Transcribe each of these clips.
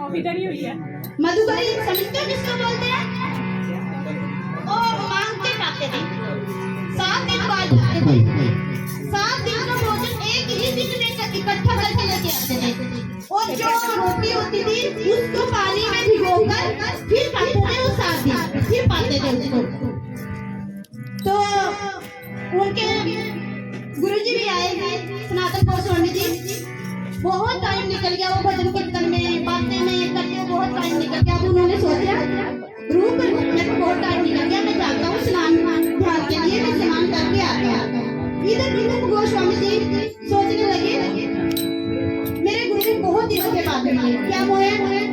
मधुकरी समझते हो किसको बोलते हैं? ओ मांग के खाते थे, 7 दिन बाद जाते थे, 7 दिन का भोजन एक ही दिन में इकट्ठा करके लेके आते थे। और जो रोटी होती थी उसको पानी में भिगोकर फिर खाते थे, वो 7 दिन फिर पाते थे उसको। तो उनके गुरुजी भी आए हैं, सनातन गोस्वामी जी। बहुत टाइम निकल गया वो भजन कीर्तन में, बातें में करके बहुत टाइम निकल गया। अब उन्होंने सोचा रूप मेरे को बहुत टाइम निकल गया, मैं जाता हूँ स्नान ध्यान के लिए, मैं स्नान करके आता हूँ। इधर रूप गोस्वामी जी सोचने लगे मेरे गुरु बहुत दिनों के बाद मिले, क्या हुआ,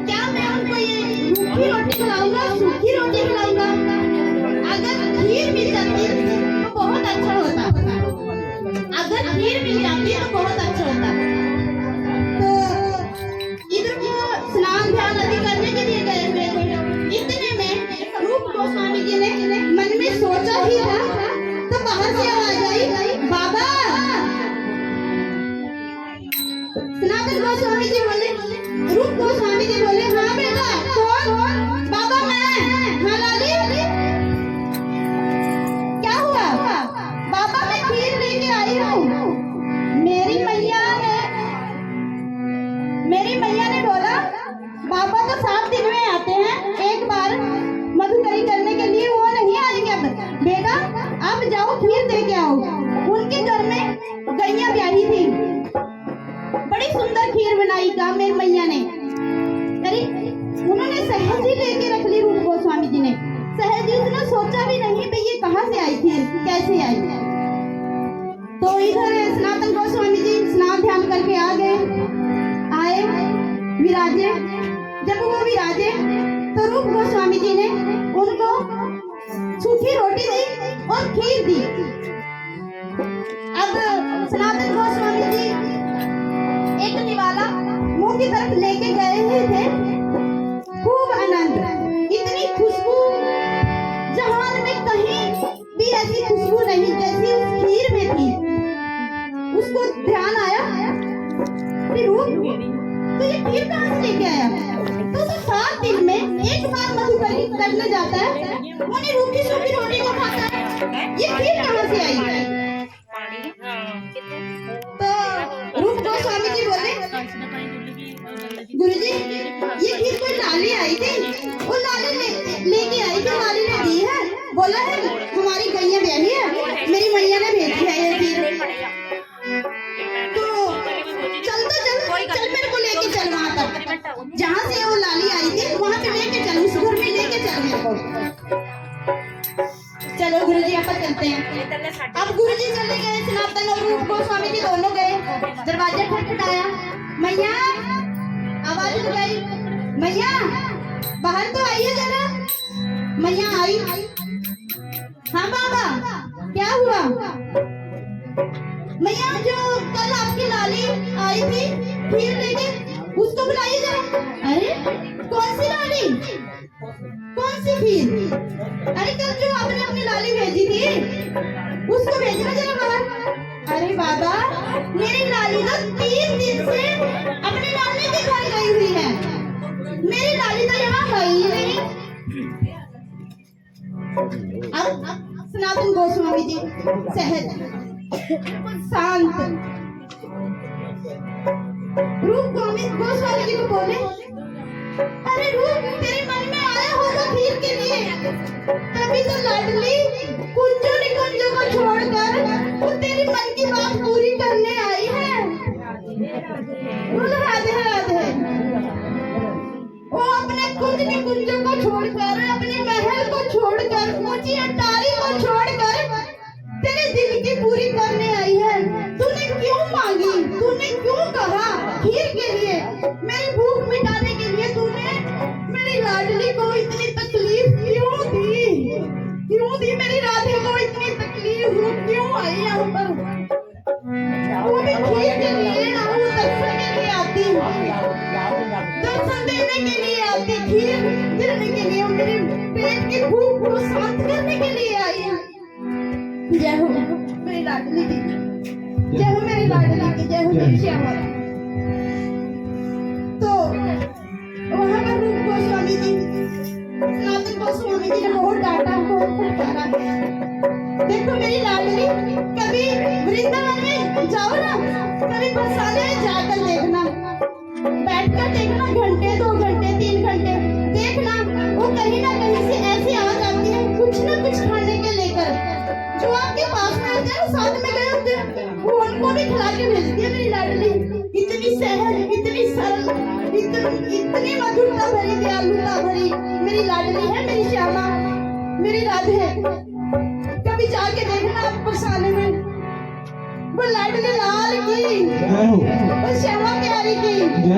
क्या मैं उनको ये रूखी रोटी खिलाऊंगा, सूखी रोटी खिलाऊंगा? अगर खीर मिल जाती तो बहुत अच्छा होता, अगर खीर मिल जाती तो बहुत अच्छा होता। तो इधर वो स्नान ध्यान आदि करने के लिए गए हुए थे। इतने में रूप गोस्वामी जी ने मन में सोचा ही था तो बाहर से आवाज आई, बाबा। सनातन गोस्वामी जी बोले, रूप गोस्वामी जी बोले, हाँ बेटा कौन? बाबा मैं। हाँ लाली क्या हुआ? बाबा मैं खीर लेके आई हूँ। मेरी मैया ने बोला बाबा तो 7 दिन में आते हैं, एक बार मधुकरी करने के लिए वो नहीं आएंगे। अब बेटा अब जाओ खीर दे के आओ। उनके घर में गैया ब्याही थी, बड़ी सुंदर खीर बनाई का मेरी मैया ने। अरे उन्होंने सहज ही लेके रख ली रूप गोस्वामी जी ने, सहज ही, उसने सोचा भी नहीं भाई ये कहाँ से आई खीर, कैसे आई। तो इधर सनातन गोस्वामी जी स्नान ध्यान करके आ गए, आए विराजे। जब वो विराजे तो रूप गोस्वामी जी ने उनको सूखी रोटी दी और खीर दी। अब सनातन गोस्वामी जी एक निवाला मुंह की तरफ लेके गए ही थे, खूब आनंद, इतनी खुशबू जहान में कहीं भी ऐसी खुशबू नहीं जैसी उस खीर में थी। उसको ध्यान आया फिर तो ये खीर कहाँ से लेके आया? तो 7 दिन में एक बार मधुकरी करने जाता है, उन्हें रूखी सूखी रोटी को खाता है, ये खीर कहाँ से आई? तो रूप गोस्वामी जी बोले, गुरुजी ये खीर कोई लाली आई थी, वो लाली लेके आई थी, लाली ने दी है, बोला है हमारी गैया ब्याही है, मेरी मैया ने भेजी है ये खीर। चल मेरे को लेके चल वहाँ तक जहाँ से वो लाली आई थी, वहाँ पे लेके चल, उस घर में लेके चल मेरे को। चलो गुरुजी आप चलते हैं। अब गुरुजी चले गए, सनातन और रूप गोस्वामी जी दोनों गए, दरवाजा खटखटाया, मैया आवाज लगाई, मैया बाहर तो आइए जरा। मैया आई, हाँ बाबा क्या हुआ? मैया जो कल आपकी लाली आई थी खीर लेके, उसको बुलाइए जरा। अरे कौन सी लाली, कौन सी खीर? अरे कल जो आपने अपनी लाली भेजी थी उसको भेजना जरा बाहर। अरे बाबा मेरी लाली तो 3 दिन से अपने नानी के घर गई हुई है, मेरी लाली तो यहाँ गई ही नहीं। अब सनातन गोस्वामी जी सहज शांत रूप गोस्वामी जी को बोले, अरे रूप तेरे मन में आया होगा खीर के लिए, तभी तो लाडली कुंजो निकुंजो को छोड़कर वो तेरी मन की बात पूरी करने आई है। बोलो राधे राधे। वो अपने कुंज निकुंजो को छोड़कर, अपने महल को छोड़कर, ऊंची अटारी को छोड़कर तेरे दिल की पूरी करने आई है। तूने क्यों मांगी, तूने क्यों कहा खीर के लिए, मेरी भूख मिटाने के लिए तूने मेरी लाडली को इतनी तकलीफ क्यों दी, क्यों दी मेरी राधे को इतनी तकलीफ, क्यों आई यहाँ पर? वो भी खीर के लिए, वो दर्शन के लिए आती, दर्शन देने के लिए आती, खीर देने के लिए, मेरे पेट की भूख को शांत करने के लिए आई है। जय हो मेरी लाडली की, जय हो मेरी लाडली की, जय हो मेरी श्यामा। तो वहाँ कभी बरसाने में जाकर देखना, बैठकर देखना, घंटे 2 घंटे 3 घंटे देखना, वो कहीं ना कहीं से ऐसी आवाज आती है कुछ ना कुछ खाने के लेकर, जो आपके पास में होते हैं साथ में गए होते हैं, वो उनको भी खिला के भेजती है मेरी लाडली। इतनी सहज, इतनी सरल, इतनी मधुरता भरी, दयालुता भरी मेरी लाडली है, मेरी श्यामा, मेरी राधे। कभी जाके देखना बरसाने में, वो लाडली लाल की, वो श्यामा प्यारी की।